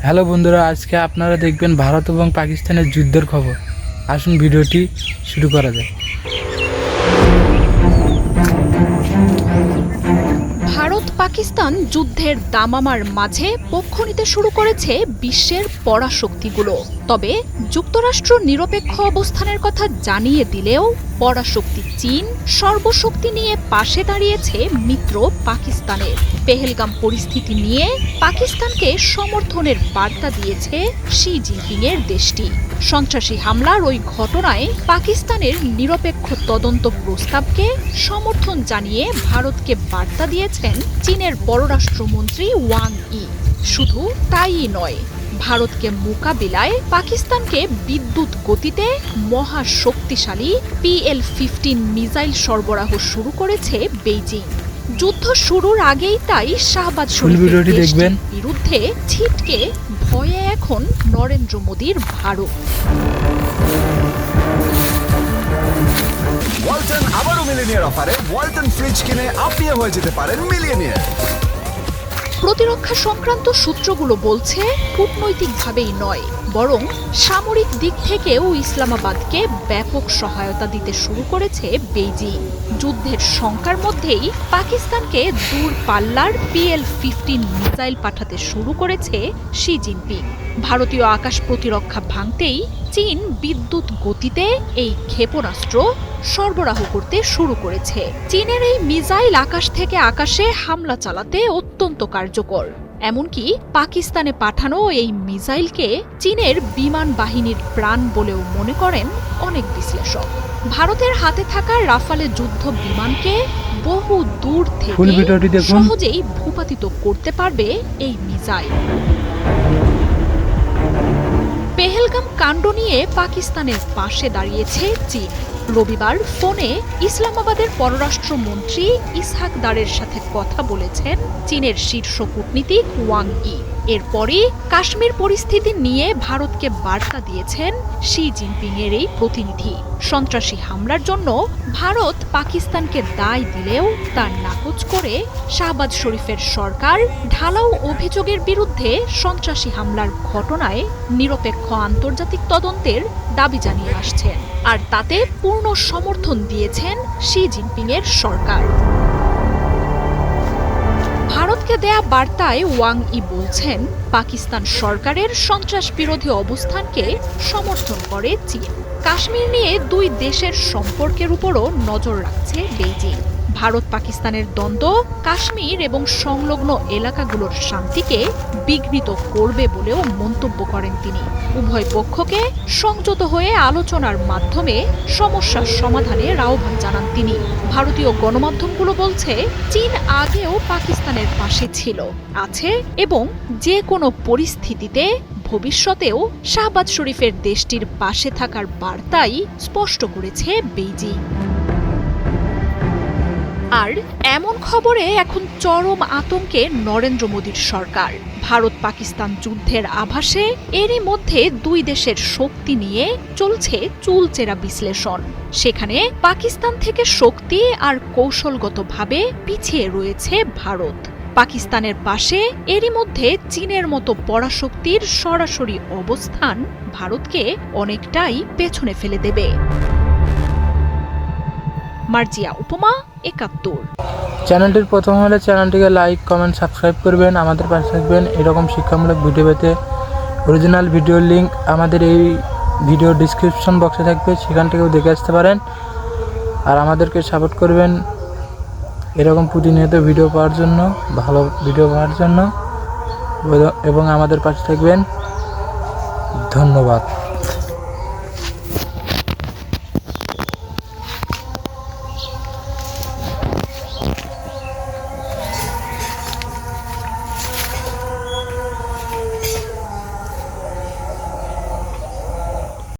Hello বন্ধুরা, আজকে আপনারা দেখবেন ভারত এবং পাকিস্তানের যুদ্ধের খবর। আসুন ভিডিওটি শুরু করা যায়। ভারত পাকিস্তান যুদ্ধের দামামার মাঝে পক্ষ নিতে শুরু করেছে বিশ্বের পরাশক্তিগুলো। তবে যুক্তরাষ্ট্র নিরপেক্ষ অবস্থানের কথা জানিয়ে দিলেও পরাশক্তি চীন সর্বশক্তি নিয়ে পাশে দাঁড়িয়েছে মিত্র পাকিস্তানের। পেহেলগাম পরিস্থিতি নিয়ে পাকিস্তানকে সমর্থনের বার্তা দিয়েছে শি জিনপিং এর দেশটি। সন্ত্রাসী হামলার ওই ঘটনায় পাকিস্তানের নিরপেক্ষ তদন্ত প্রস্তাবকে সমর্থন জানিয়ে ভারতকে বার্তা দিয়েছেন চীনের পররাষ্ট্রমন্ত্রী ওয়াং ই। শুধু তাইই নয়, ভারতকে মোকাবিলায় পাকিস্তানকে বিদ্যুৎ গতিতে মহাশক্তিশালী PL-15 মিসাইল সরবরাহ শুরু করেছে বেইজিং। যুদ্ধ শুরুর আগেই তাই শাহবাজ শরীফের বিরুদ্ধে ছিটকে ভয়ে এখন নরেন্দ্র মোদীর ভারত। ওয়ালটন আবারও মিলিয়নিয়ার অফারে ওয়ালটন ফ্রিজ কিনে আপনিও হয়ে যেতে পারেন মিলিয়নিয়ার। প্রতিরক্ষা সংক্রান্ত সূত্রগুলো বলছে কূটনৈতিকভাবেই নয়, বরং সামরিক দিক থেকেও ইসলামাবাদকে ব্যাপক সহায়তা দিতে শুরু করেছে বেইজিং। যুদ্ধের শঙ্কার মধ্যেই পাকিস্তানকে দূরপাল্লার PL-15 মিসাইল পাঠাতে শুরু করেছে শি জিনপিং। ভারতীয় আকাশ প্রতিরক্ষা ভাঙতেই চীন বিদ্যুৎ গতিতে এই ক্ষেপণাস্ত্র সরবরাহ করতে শুরু করেছে। চীনের এই মিসাইল আকাশ থেকে আকাশে হামলা চালাতে অত্যন্ত কার্যকর। এমনকি পাকিস্তানে পাঠানো এই মিসাইলকে চীনের বিমান বাহিনীর প্রাণ বলেও মনে করেন অনেক বিশ্লেষক। ভারতের হাতে থাকা রাফালে যুদ্ধ বিমানকে বহু দূর থেকে সহজেই ভূপাতিত করতে পারবে এই মিসাইল। পেহেলগাম কাণ্ড নিয়ে পাকিস্তানের পাশে দাঁড়িয়েছে চীন। রবিবার ফোনে ইসলামাবাদের পররাষ্ট্রমন্ত্রী ইসহাক দারের সাথে কথা বলেছেন চীনের শীর্ষ কূটনীতিক ওয়াং ই। এরপরই কাশ্মীর পরিস্থিতি নিয়ে ভারতকে বার্তা দিয়েছেন শি জিনপিং এর এই প্রতিনিধি। সন্ত্রাসী হামলার জন্য ভারত পাকিস্তানকে দায় দিলেও তা নাকচ করে শাহবাজ শরীফের সরকার ঢালাও অভিযোগের বিরুদ্ধে সন্ত্রাসী হামলার ঘটনায় নিরপেক্ষ আন্তর্জাতিক তদন্তের দাবি জানিয়ে আসছেন। আর তাতে পূর্ণ সমর্থন দিয়েছেন শি জিনপিং এর সরকার। ভারতকে দেয়া বার্তায় ওয়াং ই বলছেন, পাকিস্তান সরকারের সন্ত্রাস বিরোধী অবস্থানকে সমর্থন করে চীন। কাশ্মীর নিয়ে দুই দেশের সম্পর্কের উপরও নজর রাখছে বেইজিং। ভারত পাকিস্তানের দ্বন্দ্ব কাশ্মীর এবং সংলগ্ন এলাকাগুলোর শান্তিকে বিঘ্নিত করবে বলেও মন্তব্য করেন তিনি। উভয় পক্ষকে সংযত হয়ে আলোচনার মাধ্যমে সমস্যার সমাধানের আহ্বান জানান তিনি। ভারতীয় গণমাধ্যমগুলো বলছে, চীন আগেও পাকিস্তানের পাশে ছিল, আছে এবং যে কোনো পরিস্থিতিতে ভবিষ্যতেও শাহবাজ শরীফের দেশটির পাশে থাকার বার্তাই স্পষ্ট করেছে বেইজিং। আর এমন খবরে এখন চরম আতঙ্কে নরেন্দ্র মোদীর সরকার। ভারত পাকিস্তান যুদ্ধের আভাসে এরই মধ্যে দুই দেশের শক্তি নিয়ে চলছে চুলচেরা বিশ্লেষণ। সেখানে পাকিস্তান থেকে শক্তি আর কৌশলগতভাবে পিছিয়ে রয়েছে ভারত। পাকিস্তানের পাশে এরই মধ্যে চীনের মতো পরাশক্তির সরাসরি অবস্থান ভারতকে অনেকটাই পেছনে ফেলে দেবে। মার্জিয়া উপমা, ৭১। চ্যানেলটির প্রথম হলে চ্যানেলটিকে লাইক, কমেন্ট, সাবস্ক্রাইব করবেন। আমাদের পাশে থাকবেন এরকম শিক্ষামূলক ভিডিও পেতে। অরিজিনাল ভিডিওর লিঙ্ক আমাদের এই ভিডিও ডিসক্রিপশন বক্সে থাকবে, সেখান থেকেও দেখে আসতে পারেন। আর আমাদেরকে সাপোর্ট করবেন এরকম প্রতিনিয়ত ভিডিও পাওয়ার জন্য, ভালো ভিডিও পাওয়ার জন্য, এবং আমাদের পাশে থাকবেন। ধন্যবাদ।